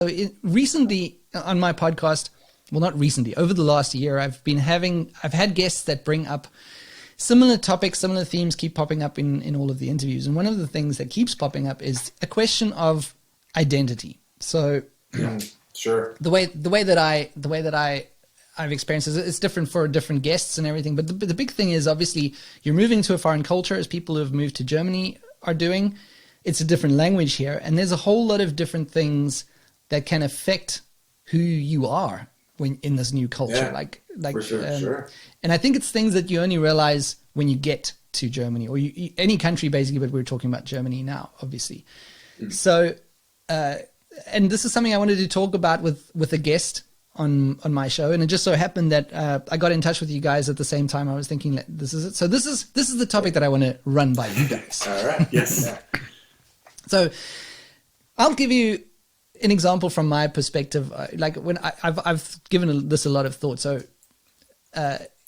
Recently on my podcast, well, not recently, over the last year, I've had guests that bring up similar topics, similar themes keep popping up in all of the interviews. And one of the things that keeps popping up is a question of identity. So sure. The way that I've experienced it, it's different for different guests and everything. But the big thing is, obviously, you're moving to a foreign culture, as people who have moved to Germany are doing. It's a different language here. And there's a whole lot of different things that can affect who you are when in this new culture. For sure, sure. And I think it's things that you only realize when you get to Germany, or any country basically, but we're talking about Germany now, obviously. So, and this is something I wanted to talk about with a guest on my show. And it just so happened that I got in touch with you guys at the same time. I was thinking that this is it. So this is the topic that I want to run by you guys. All right. Yes. So I'll give you an example from my perspective. Like when I've given this a lot of thought. So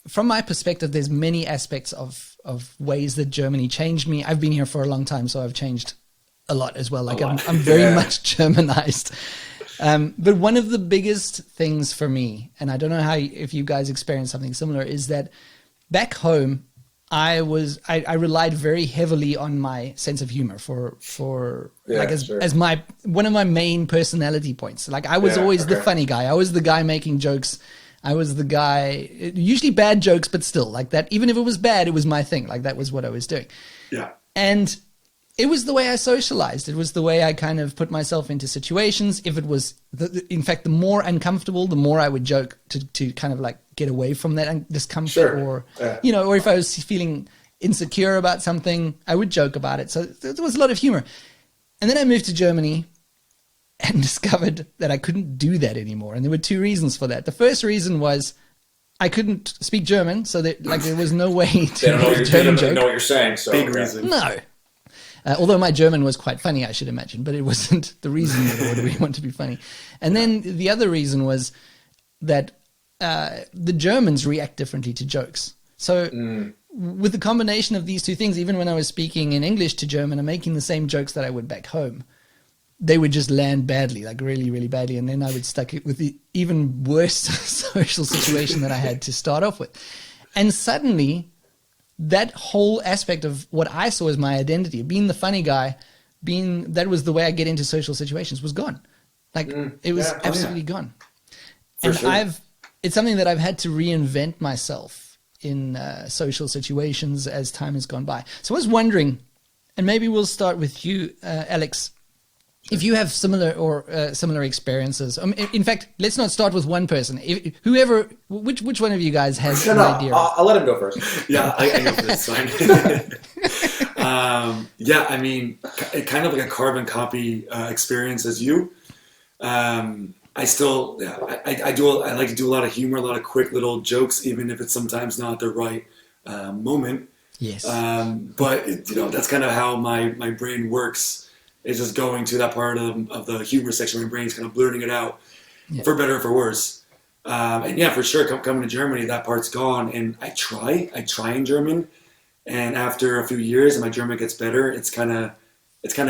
from my perspective, there's many aspects of ways that Germany changed me. I've been here for a long time, so I've changed a lot as well. Like I'm very much Germanized. But one of the biggest things for me, and I don't know if you guys experience something similar, is that back home, I relied very heavily on my sense of humor as one of my main personality points. Like I was always the funny guy. I was the guy making jokes. I was the guy, usually bad jokes, but still like that. Even if it was bad, it was my thing. Like that was what I was doing. Yeah. And it was the way I socialized. It was the way I kind of put myself into situations. If it was, in fact, the more uncomfortable, the more I would joke to kind of like get away from that discomfort, or or if I was feeling insecure about something, I would joke about it. So there was a lot of humor. And then I moved to Germany and discovered that I couldn't do that anymore. And there were two reasons for that. The first reason was I couldn't speak German, so that there was no way to make a German joke. They don't know what you're saying. So big reason. No. Although my German was quite funny, I should imagine, but it wasn't the reason that we want to be funny. And then the other reason was that the Germans react differently to jokes. So with the combination of these two things, even when I was speaking in English to German and making the same jokes that I would back home, they would just land badly, like really, really badly. And then I would stuck it with the even worse social situation that I had to start off with. And suddenly that whole aspect of what I saw as my identity, being the funny guy, that was the way I get into social situations, was gone. Like it was absolutely gone. And it's something that I've had to reinvent myself in social situations as time has gone by. So I was wondering, and maybe we'll start with you, Alex, if you have similar experiences. In fact, let's not start with one person. Which one of you guys has an idea? I'll let him go first. Yeah, I go first. I mean, kind of like a carbon copy experience as you. I like to do a lot of humor, a lot of quick little jokes, even if it's sometimes not the right moment. Yes. But that's kind of how my brain works. Is just going to that part of the humor section of my brain, is kind of blurting it out, for better or for worse. And for sure, coming to Germany, that part's gone. And I try in German, and after a few years, and my German gets better, it's kind of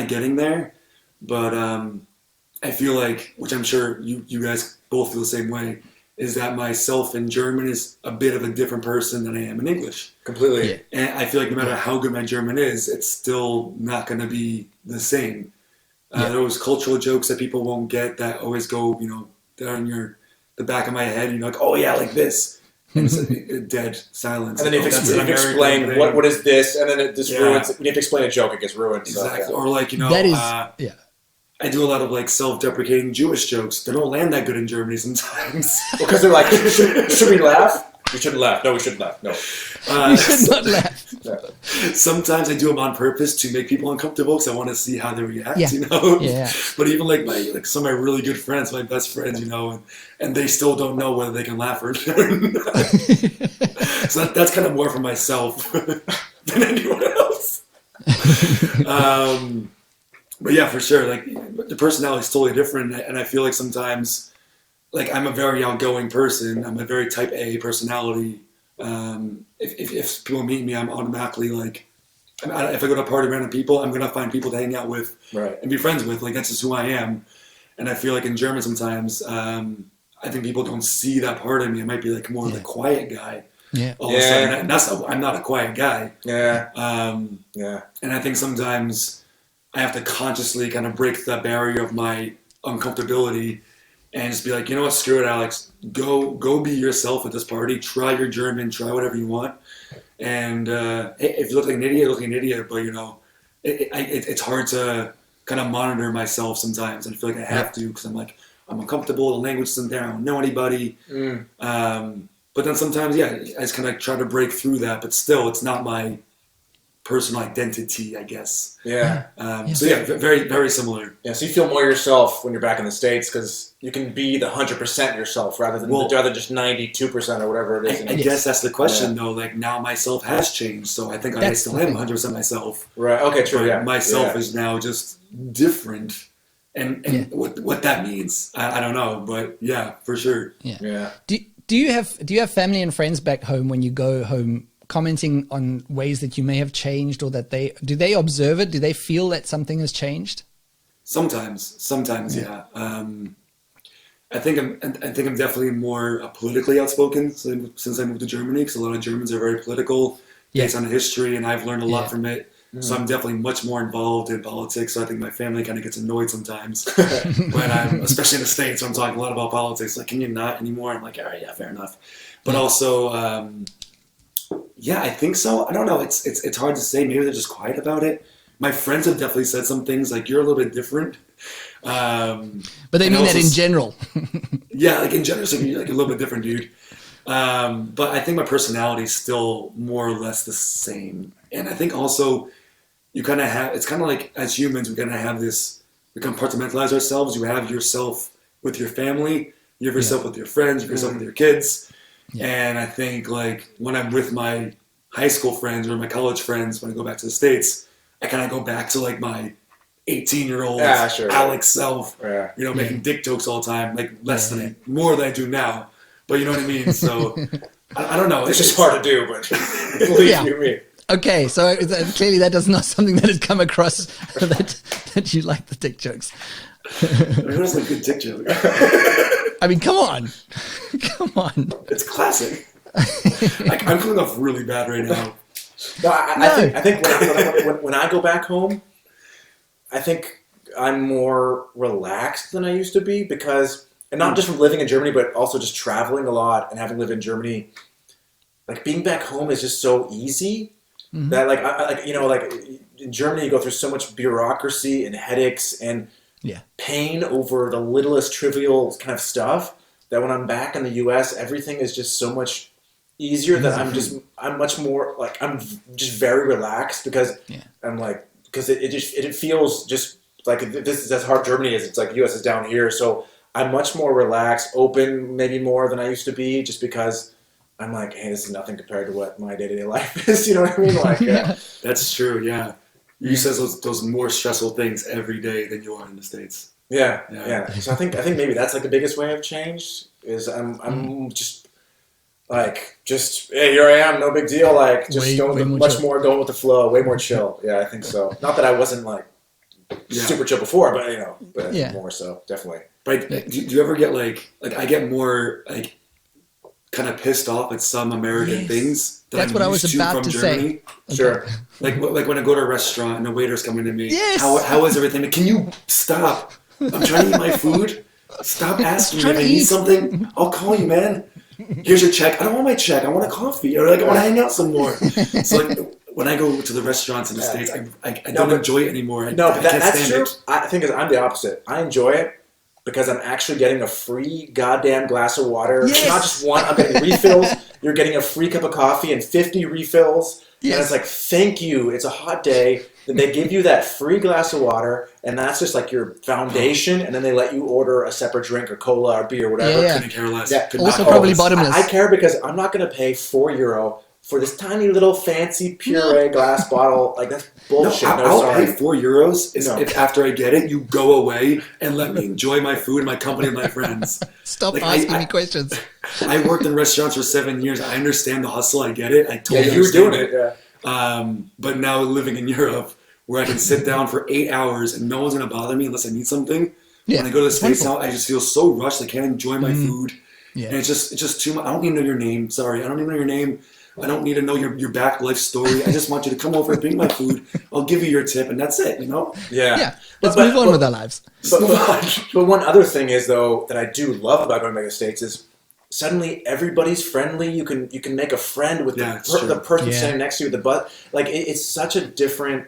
getting there. But I feel like, which I'm sure you guys both feel the same way, is that myself in German is a bit of a different person than I am in English. Completely. Yeah. And I feel like no matter how good my German is, it's still not going to be the same. Those cultural jokes that people won't get that always go, down the back of my head, and you're like, oh yeah, like this. And it's a dead silence. And then if you explain what is this, and then it just ruins it. When you have to explain a joke, it gets ruined. Exactly. So, Or like, that is, I do a lot of like self-deprecating Jewish jokes. They don't land that good in Germany sometimes. Because they're like, should we laugh? We shouldn't laugh. No, we shouldn't laugh. No. You should not laugh. No. Sometimes I do them on purpose to make people uncomfortable because I want to see how they react, Yeah. But even like some of my really good friends, my best friends, and they still don't know whether they can laugh or not. So that's kind of more for myself than anyone else. But yeah, for sure, like the personality is totally different, and I feel like sometimes, like I'm a very outgoing person. I'm a very type A personality. If people meet me, I'm automatically like, if I go to a party around people, I'm gonna find people to hang out with and be friends with. Like that's just who I am. And I feel like in German sometimes, I think people don't see that part of me. I might be like more of the quiet guy. Yeah. All of a sudden, I'm not a quiet guy. Yeah. And I think sometimes I have to consciously kind of break the barrier of my uncomfortability and just be like, you know what, screw it, Alex. Go be yourself at this party. Try your German. Try whatever you want. And if you look like an idiot, look like an idiot. But you know, it's hard to kind of monitor myself sometimes. And I feel like I have to because I'm like, I'm uncomfortable. The language isn't there. I don't know anybody. But then sometimes, I just kind of try to break through that. But still, it's not my personal identity, I guess. Yeah. So very, very similar. Yeah. So you feel more yourself when you're back in the States because you can be the 100% yourself rather than just 92% or whatever it is. I guess that's the question, though. Like now, myself has changed, so I think I still am 100% myself. Right. Okay. True. Yeah. Myself is now just different, and what that means, I don't know, but yeah, for sure. Yeah. Do you have family and friends back home when you go home commenting on ways that you may have changed, or that do they observe it? Do they feel that something has changed? Sometimes, yeah. I think I'm definitely more politically outspoken since I moved to Germany, because a lot of Germans are very political based on the history, and I've learned a lot from it. So I'm definitely much more involved in politics. So I think my family kind of gets annoyed sometimes when I'm, especially in the States, when I'm talking a lot about politics. Like, can you not anymore? I'm like, all right, yeah, fair enough. But also, I think so. I don't know. It's hard to say. Maybe they're just quiet about it. My friends have definitely said some things like, you're a little bit different. But they mean that in general. Yeah, like in general, so you're like a little bit different, dude. But I think my personality is still more or less the same. And I think also you kind of have, it's kind of like as humans, we kind of have this, we compartmentalize ourselves. You have yourself with your family, you have yourself with your friends, you have yourself with your kids. And I think like when I'm with my high school friends or my college friends, when I go back to the States, I kind of go back to like my 18-year-old Alex self, making dick jokes all the time, like more than I do now. But you know what I mean? So I don't know. It's just hard to do, but believe you me. Okay, so clearly that is not something that has come across that you like the dick jokes. Who doesn't like good dick joke? I mean, come on. It's classic. I'm coming off really bad right now. No, I think when I go back home, I think I'm more relaxed than I used to be because, and not just from living in Germany, but also just traveling a lot and having lived in Germany. Like being back home is just so easy that like in Germany you go through so much bureaucracy and headaches and pain over the littlest trivial kind of stuff that when I'm back in the US, everything is just so much easier that I'm much more like, I'm just very relaxed because I'm like, because it feels just like this is as hard Germany is. It's like US is down here. So I'm much more relaxed, open, maybe more than I used to be just because I'm like, hey, this is nothing compared to what my day-to-day life is. You know what I mean? Like, That's true. Yeah. You says those more stressful things every day than you are in the States. Yeah. So I think maybe that's like the biggest way I've changed is I'm just like, hey, here I am, no big deal. Like, just much more going with the flow, way more chill. Yeah, I think so. Not that I wasn't like super chill before, but more so, definitely. But do you ever get like I get more like kind of pissed off at some American things that's what I was about to say. Sure. Like when I go to a restaurant and the waiter's coming to me, how is everything? Can you stop? I'm trying to eat my food. Stop asking me if I need something. I'll call you, man. Here's your check. I don't want my check. I want a coffee, or like I want to hang out some more. So like when I go to the restaurants in the States, I don't enjoy it anymore. I can't that's stand true. it. I think I'm the opposite. I enjoy it because I'm actually getting a free goddamn glass of water. Yes. Not just one. I'm getting refills. You're getting a free cup of coffee and 50 refills. Yes. And it's like, thank you. It's a hot day. Then they give you that free glass of water, and that's just like your foundation. And then they let you order a separate drink or cola or beer or whatever. Couldn't care less. Also probably bottomless. I care because I'm not going to pay €4 for this tiny little fancy puree glass bottle. Like, that's bullshit. I'll pay €4 if after I get it, you go away and let me enjoy my food and my company with my friends. Stop asking me questions. I worked in restaurants for 7 years. I understand the hustle. I get it. I totally you were doing it. Yeah. But now living in Europe, where I can sit down for 8 hours and no one's going to bother me unless I need something, When I go to the States now, I just feel so rushed. I can't enjoy my food. Yeah. And it's just too much. I don't need to know your name. Sorry. I don't need to know your name. I don't need to know your back life story. I just want you to come over and bring my food. I'll give you your tip, and that's it, Yeah. Let's move on with our lives. But one other thing is, though, that I do love about going back to the States is suddenly everybody's friendly. You can make a friend with the person standing next to you with the butt. Like, it's such a different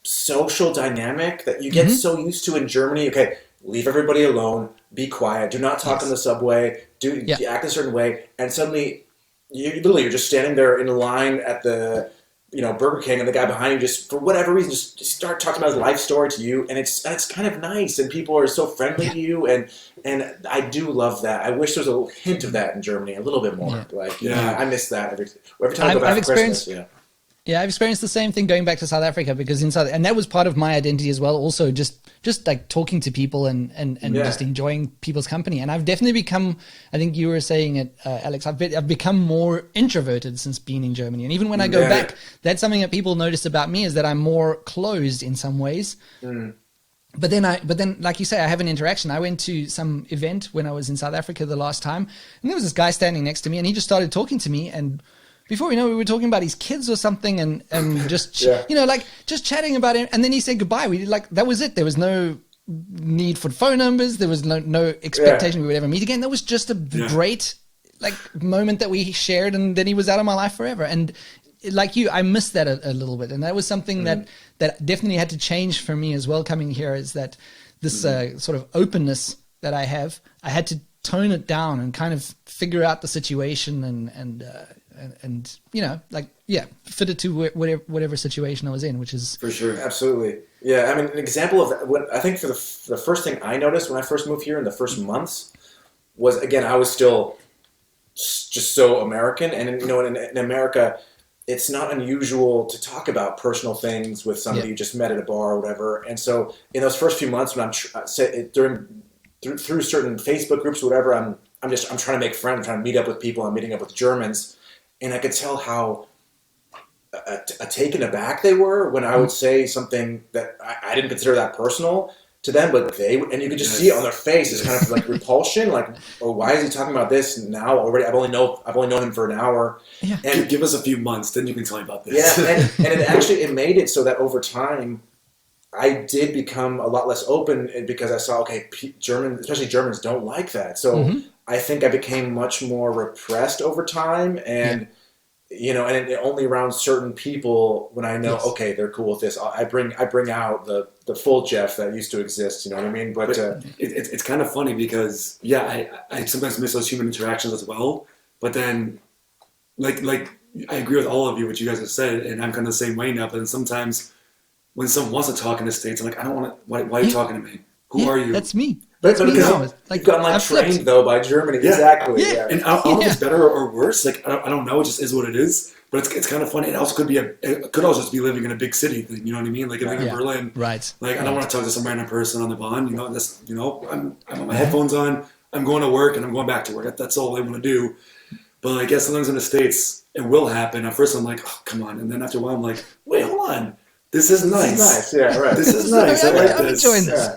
social dynamic that you get so used to in Germany. Okay, leave everybody alone. Be quiet. Do not talk on the subway. Act a certain way. And suddenly, you're just standing there in a line at the Burger King, and the guy behind you just, for whatever reason, just start talking about his life story to you, and it's kind of nice, and people are so friendly to you, and I do love that. I wish there was a hint of that in Germany, a little bit more. I miss that every time I go back for Christmas. Yeah, I've experienced the same thing going back to South Africa, because and that was part of my identity as well. Also, just like talking to people and just enjoying people's company. And I've definitely become, I think you were saying it, Alex, I've become more introverted since being in Germany. And even when I go back, that's something that people notice about me, is that I'm more closed in some ways. But then, like you say, I have an interaction. I went to some event when I was in South Africa the last time, and there was this guy standing next to me, and he just started talking to me, and before we know, we were talking about his kids or something, and just just chatting about it. And then he said goodbye. That was it. There was no need for phone numbers. There was no expectation we would ever meet again. That was just a great moment that we shared, and then he was out of my life forever. And like you, I missed that a little bit, and that was something that definitely had to change for me as well. Coming here, is that this sort of openness that I have, I had to tone it down and kind of figure out the situation and fit it to whatever situation I was in, which is for sure. Absolutely. Yeah. I mean, an example of that, I think for the first thing I noticed when I first moved here in the first months was, again, I was still just so American. And, in America, it's not unusual to talk about personal things with somebody you just met at a bar or whatever. And so in those first few months when through certain Facebook groups or whatever, I'm trying to make friends, I'm trying to meet up with people, I'm meeting up with Germans. And I could tell how taken aback they were when I would say something that I didn't consider that personal to them, but and you could just see it on their face. It's kind of like repulsion, like, oh, why is he talking about this now already? I've only known him for an hour. Yeah. And give us a few months, then you can tell me about this. Yeah, and it made it so that over time, I did become a lot less open, because I saw, okay, especially Germans don't like that. So I think I became much more repressed over time, and and only around certain people when I know, okay, they're cool with this. I bring out the full Geoff that used to exist. You know what I mean? But it's kind of funny because I sometimes miss those human interactions as well. But then, like I agree with all of you, what you guys have said, and I'm kind of the same way now. But then sometimes when someone wants to talk in the States, I'm like, I don't want to. Why are you talking to me? Who are you? That's me. But because you've gotten trained though by Germany, exactly. Yeah. And I don't know if it's better or worse. Like I don't know. It just is what it is. But it's kind of funny. It also could also just be living in a big city thing. You know what I mean? Like living in Berlin. Right. Like I don't want to talk to some random person on the Bahn. I'm on my headphones on. I'm going to work and I'm going back to work. That's all I want to do. But I guess sometimes in the States it will happen. At first I'm like, oh, come on, and then after a while I'm like, wait, hold on. This is nice. Yeah, right. This is nice. I'm enjoying this.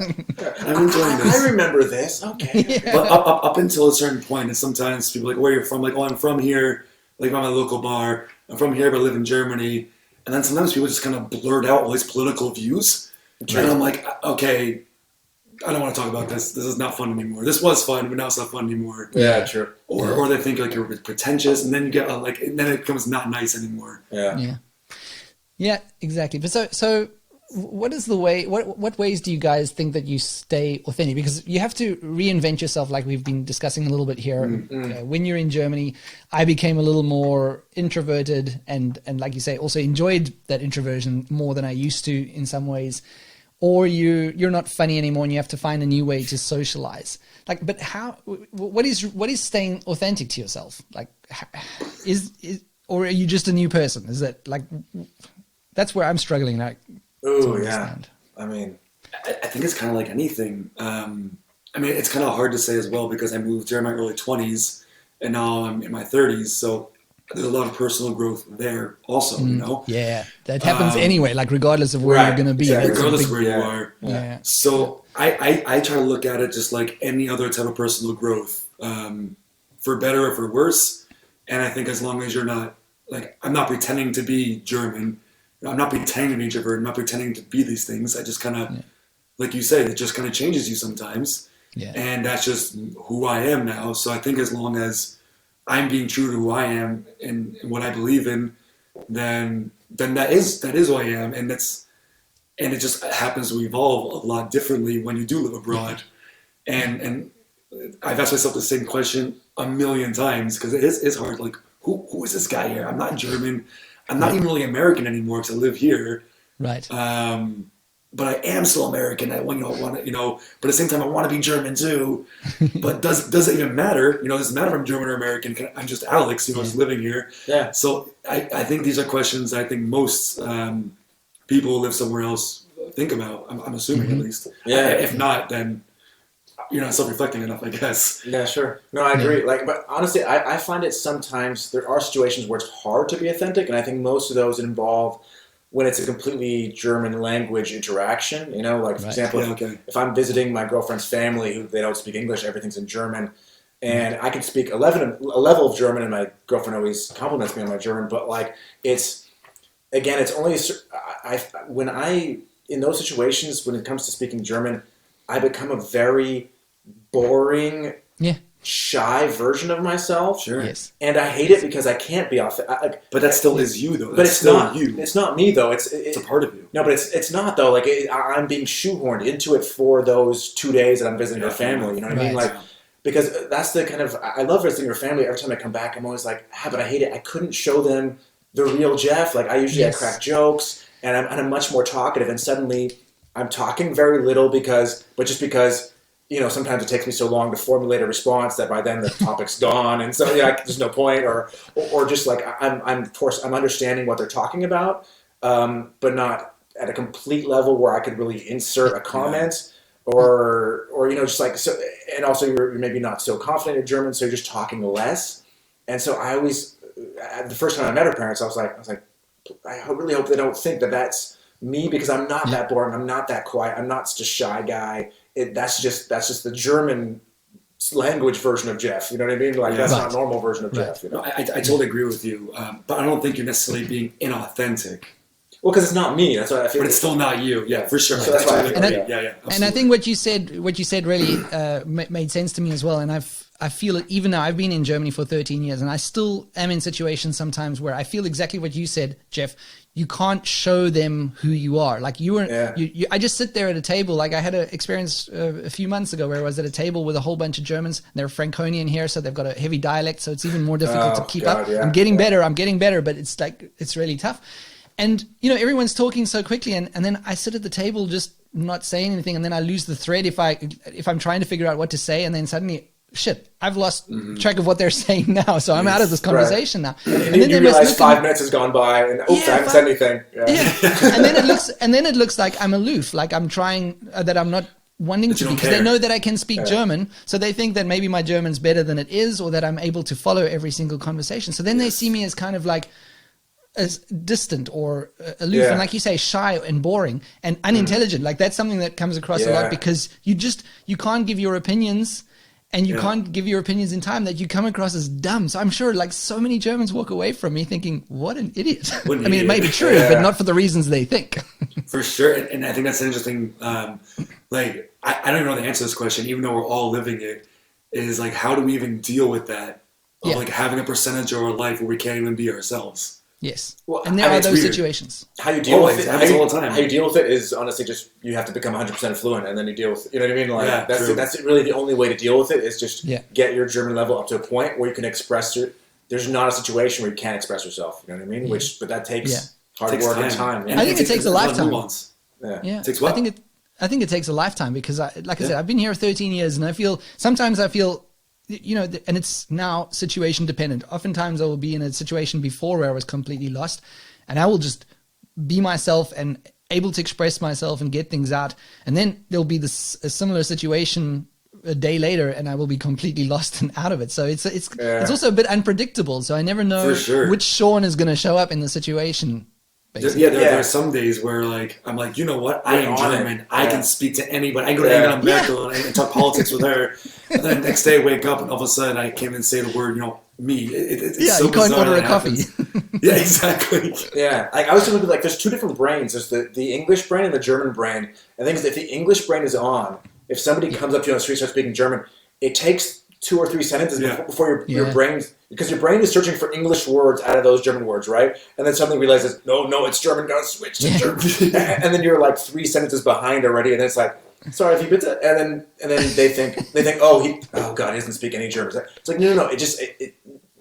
I'm enjoying this. I remember this. Okay. Yeah. But up until a certain point, and sometimes people are like, where are you from? Like, oh, I'm from here. Like, I'm at a local bar. I'm from here, but I live in Germany. And then sometimes people just kind of blurt out all these political views. True. And I'm like, okay, I don't want to talk about this. This is not fun anymore. This was fun, but now it's not fun anymore. Yeah, true. Or they think like you're pretentious, and then you get and then it becomes not nice anymore. Yeah, exactly. But so what is the way? What ways do you guys think that you stay authentic? Because you have to reinvent yourself, like we've been discussing a little bit here. When you're in Germany, I became a little more introverted, and like you say, also enjoyed that introversion more than I used to in some ways. Or you're not funny anymore, and you have to find a new way to socialize. Like, but how? What is staying authentic to yourself? Like, or are you just a new person? Is that like? That's where I'm struggling. Like, oh yeah. I mean, I think it's kind of like anything. I mean, it's kind of hard to say as well because I moved here in my early 20s, and now I'm in my 30s. So there's a lot of personal growth there also, you know? Yeah, that happens anyway, like regardless of where right, you're going to be. exactly. Regardless of where you are. Yeah. So I try to look at it just like any other type of personal growth, for better or for worse. And I think as long as you're not, like, I'm not pretending to be German. I'm not pretending to be introvert. I'm not pretending to be these things. I just kind of, like you said, it just kind of changes you sometimes. Yeah. And that's just who I am now. So I think as long as I'm being true to who I am and what I believe in, then that is who I am. And it just happens to evolve a lot differently when you do live abroad. And I've asked myself the same question a million times because it's hard. Like, who is this guy here? I'm not German. I'm not even really American anymore because I live here. Right. But I am still American. I want to, but at the same time, I want to be German too. But does it even matter? Does it doesn't matter if I'm German or American. I'm just Alex, just living here. Yeah. So I think these are questions I think most people who live somewhere else think about. I'm assuming at least. Yeah. If not, then you're not self-reflecting enough, I guess. Yeah, sure. No, I agree. But honestly, I find it sometimes there are situations where it's hard to be authentic, and I think most of those involve when it's a completely German language interaction, for example, if I'm visiting my girlfriend's family who they don't speak English, everything's in German, and I can speak a level of German, and my girlfriend always compliments me on my German, but it's only in those situations when it comes to speaking German, I become a very boring, shy version of myself. Sure. Yes. And I hate it because I can't be authentic. But that still is you, though. But it's still not you. It's not me, though. It's a part of you. No, but it's not, though. I'm being shoehorned into it for those 2 days that I'm visiting her family. You know what I mean? Because that's the kind of... I love visiting her family. Every time I come back, I'm always like, but I hate it. I couldn't show them the real Geoff. I usually I crack jokes, and I'm much more talkative, and suddenly I'm talking very little because sometimes it takes me so long to formulate a response that by then the topic's gone, and so there's no point, or just I'm understanding what they're talking about, but not at a complete level where I could really insert a comment, or so, and also you're maybe not so confident in German, so you're just talking less, and so I always, the first time I met her parents, I was like, I really hope they don't think that that's me because I'm not that boring, I'm not that quiet, I'm not such a shy guy. That's just the German language version of Geoff. You know what I mean? That's not a normal version of Geoff. No, I totally agree with you, but I don't think you're necessarily being inauthentic. Well, because it's not me. That's what I feel. But it's still not you. Yeah, for sure. So that's why and I think what you said really made sense to me as well. And I feel it even now. I've been in Germany for 13 years, and I still am in situations sometimes where I feel exactly what you said, Geoff. You can't show them who you are. I just sit there at a table. I had an experience a few months ago where I was at a table with a whole bunch of Germans. They're Franconian here, so they've got a heavy dialect, so it's even more difficult to keep up. Yeah. I'm getting better, but it's really tough. And, everyone's talking so quickly, and then I sit at the table just not saying anything, and then I lose the thread if I'm trying to figure out what to say, and then suddenly, shit, I've lost track of what they're saying now, so I'm out of this conversation now. And then you realize 5 minutes has gone by, and I haven't said anything. Yeah. and then it looks like I'm aloof, like I'm trying, that I'm not wanting to be, because they know that I can speak German, so they think that maybe my German's better than it is, or that I'm able to follow every single conversation. So then they see me as kind of as distant or aloof, and like you say, shy and boring and unintelligent. That's something that comes across a lot, because you can't give your opinions, and you can't give your opinions in time, that you come across as dumb. So I'm sure so many Germans walk away from me thinking, what an idiot. It may be true, but not for the reasons they think. For sure. And I think that's an interesting, I don't even know the answer to this question, even though we're all living it, is how do we even deal with that? Of having a percentage of our life where we can't even be ourselves. Yes. Well, and there are those situations. How you deal with it? All the time. How you deal with it is honestly just you have to become 100% fluent, and then you deal with it. You know what I mean? That's really the only way to deal with it, is just get your German level up to a point where you can express your. There's not a situation where you can't express yourself. You know what I mean? But that takes hard work and time. I think it takes a lifetime. Yeah. It takes what? I think it takes a lifetime, because I said, I've been here 13 years, and sometimes I feel. And it's now situation dependent. Oftentimes I will be in a situation before where I was completely lost, and I will just be myself and able to express myself and get things out. And then there'll be a similar situation a day later and I will be completely lost and out of it. So it's also a bit unpredictable. So I never know which Sean is going to show up in the situation. There are some days where like I'm like, you know what? I am German. I can speak to anybody. I can go to Angela Merkel and talk politics with her. And then the next day, I wake up and all of a sudden I can't even say the word, me. It's so you can't order a coffee. Yeah, exactly. Yeah, like I was thinking, like, there's two different brains. There's the English brain and the German brain. I think if the English brain is on, if somebody comes up to you on the street and starts speaking German, it takes 2 or 3 sentences before your brain, because your brain is searching for English words out of those German words, right? And then suddenly realizes, no, it's German, gotta switch to German. And then you're like 3 sentences behind already, and then it's like, sorry, if you bitte, and then they think, oh God, he doesn't speak any German. It's like, no,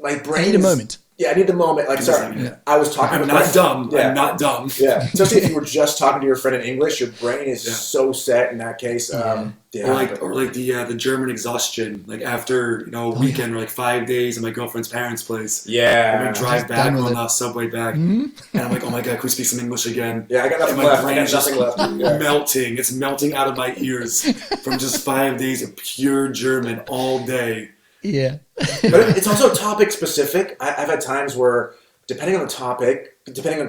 my brain. I need a moment. Yeah, I need the moment. Like, sorry, I was talking. I'm not dumb. Yeah. I'm not dumb. Yeah, especially if you were just talking to your friend in English, your brain is so set in that case. Or like the German exhaustion. Like after a weekend or like 5 days at my girlfriend's parents' place. Yeah, I'm gonna drive back on the subway back, and I'm like, oh my God, can we speak some English again? Yeah, I got nothing left. I got nothing left. Melting. It's melting out of my ears from just 5 days of pure German all day. Yeah. But it's also topic specific. I've had times where, depending on the topic, depending on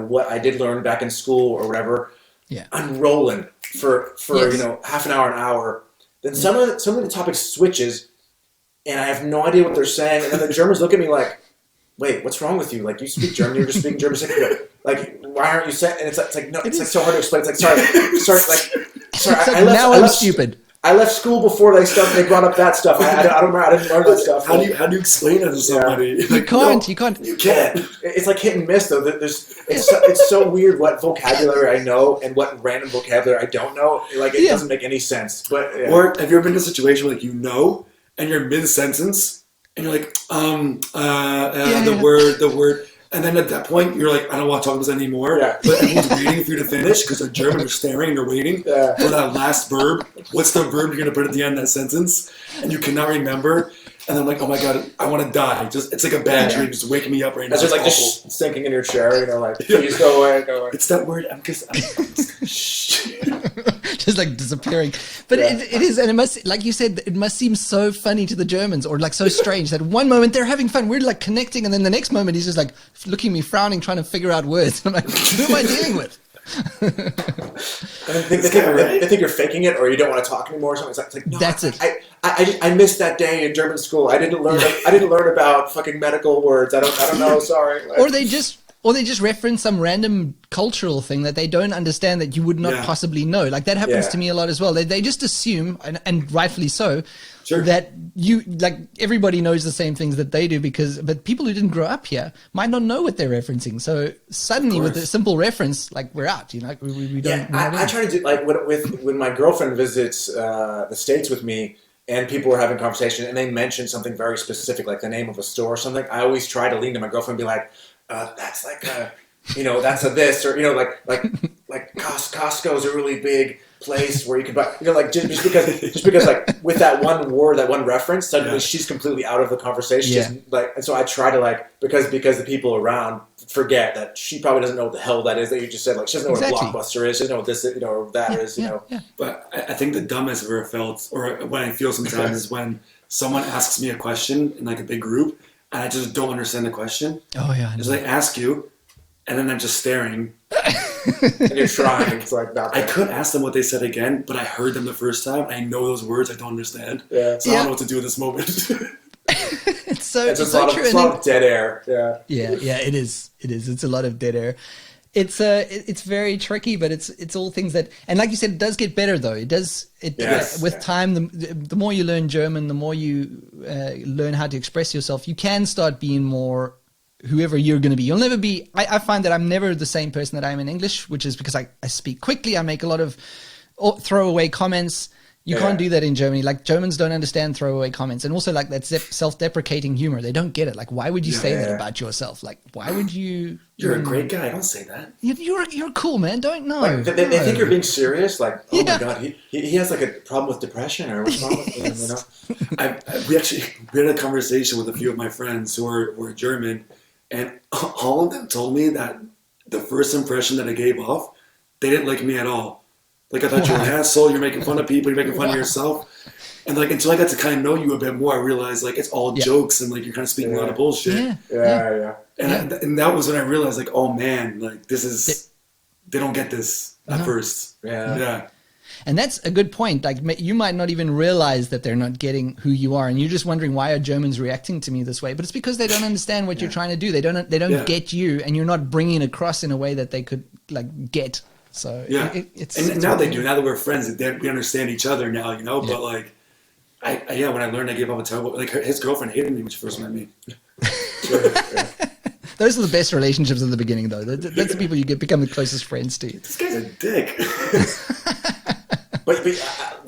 what I did learn back in school or whatever, I'm rolling for half an hour. Then some of the topic switches, and I have no idea what they're saying. And then the Germans look at me like, "Wait, what's wrong with you? Like, you speak German? You're just speaking German. Like, why aren't you saying?" And it's like no, it's like so hard to explain. It's like sorry. Now I'm stupid. I left school before they brought up that stuff. I don't remember. I didn't learn that stuff. How do you explain it to somebody? Yeah. You can't. You can't. It's like hit and miss though. It's so weird what vocabulary I know and what random vocabulary I don't know. Like it doesn't make any sense. But or have you ever been in a situation where and you're mid sentence and you're like the word. And then at that point, you're like, I don't want to talk about this anymore. Yeah. But everyone's waiting for you to finish because they're German, they're staring, they're waiting for that last verb. What's the verb you're going to put at the end of that sentence? And you cannot remember. And I'm like, oh my God, I want to die. It's like a bad dream. Just wake me up right now. It's just like just sinking in your chair, please go away, go away. It's that word. I'm just like disappearing. But it is, and it must, like you said, it must seem so funny to the Germans, or like so strange that one moment they're having fun, we're like connecting, and then the next moment he's just like looking at me, frowning, trying to figure out words. I'm like, who am I dealing with? They think you're faking it, or you don't want to talk anymore. Or something. It's like no, that's it. I missed that day in German school. I didn't learn about fucking medical words. I don't know. Sorry. Or they just reference some random cultural thing that they don't understand that you would not possibly know. Like that happens to me a lot as well. They just assume, and rightfully so, that you, like, everybody knows the same things that they do but people who didn't grow up here might not know what they're referencing. So suddenly with a simple reference, like we're out, we don't. Yeah, I try to do, like, when my girlfriend visits the States with me, and people were having a conversation and they mentioned something very specific, like the name of a store or something, I always try to lean to my girlfriend and be like, that's like that's a this, or like Costco is a really big place where you can buy, just because like with that one word, that one reference, suddenly she's completely out of the conversation. And so I try to because the people around forget that she probably doesn't know what the hell that is that you just said. Like she doesn't know what a Blockbuster is, she doesn't know what this or that is. But I think the dumbest I've ever felt, or what I feel sometimes, is when someone asks me a question in like a big group and I just don't understand the question. Oh yeah. It's like ask you, and then I'm just staring. And you're trying. It's like that. I could ask them what they said again, but I heard them the first time. I know those words I don't understand. Yeah. So I don't know what to do at this moment. It's so true. It's a lot of dead air. Yeah. It is. It's a lot of dead air. It's very tricky, but it's all things that, and like you said, it does get better though. It does. With time, the more you learn German, the more you learn how to express yourself. You can start being more whoever you're going to be. You'll never be. I find that I'm never the same person that I am in English, which is because I speak quickly. I make a lot of throwaway comments. You can't do that in Germany. Like Germans don't understand throwaway comments, and also like that self-deprecating humor. They don't get it. Like, why would you say that about yourself? Like, why would you? You're a great guy. Don't say that. You're cool, man. Don't know. Like, they think you're being serious. Like, oh my God, he has like a problem with depression, or what's wrong with him? We had a conversation with a few of my friends who were German, and all of them told me that the first impression that I gave off, they didn't like me at all. Like, I thought you're an asshole, you're making fun of people, you're making fun of yourself. And like until I got to kind of know you a bit more, I realized like it's all jokes and like you're kind of speaking a lot of bullshit. Yeah. And that was when I realized like, oh man, like this is they don't get this at first. Yeah. And that's a good point. Like you might not even realize that they're not getting who you are, and you're just wondering why are Germans reacting to me this way. But it's because they don't understand what you're trying to do. They don't get you, and you're not bringing it across in a way that they could like get. So it's now they do. Now that we're friends, we understand each other now, you know. But like, when I learned I gave up a terrible, like his girlfriend hated me when she first met me. Those are the best relationships at the beginning, though. That's the people you become the closest friends to. This guy's a dick. But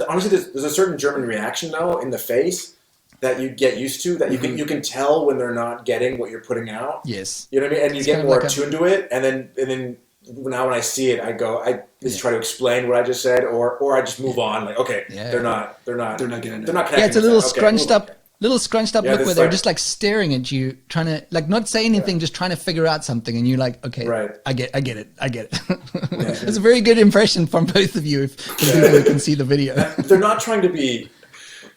honestly, there's a certain German reaction though in the face that you get used to. That you can tell when they're not getting what you're putting out. Yes, you know what I mean. And you get more attuned to it, and then now when I see it, I just try to explain what I just said, or I just move on. Like, okay, they're not getting it. They're not connecting. Yeah, it's a little scrunched up look where they're just like staring at you, trying to like not say anything, just trying to figure out something, and you're like, okay, I get it. It's a very good impression from both of you, for people who can see the video. They're not trying to be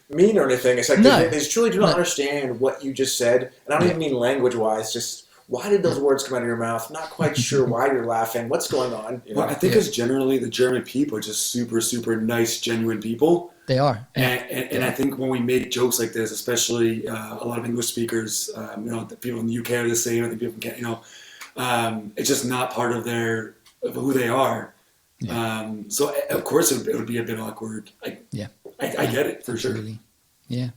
mean or anything. It's like they truly do not understand what you just said, and I don't even mean language-wise. Just why did those words come out of your mouth? Not quite sure why you're laughing. What's going on? You know? Well, I think it's generally the German people are just super, super nice, genuine people. They are. And I think when we make jokes like this, especially a lot of English speakers, the people in the UK are the same. I think people from Canada, it's just not part of who they are. Yeah. So of course it would be a bit awkward. I get it for sure. Yeah.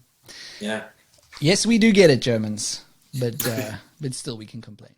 Yeah. Yes, we do get it, Germans, but still we can complain.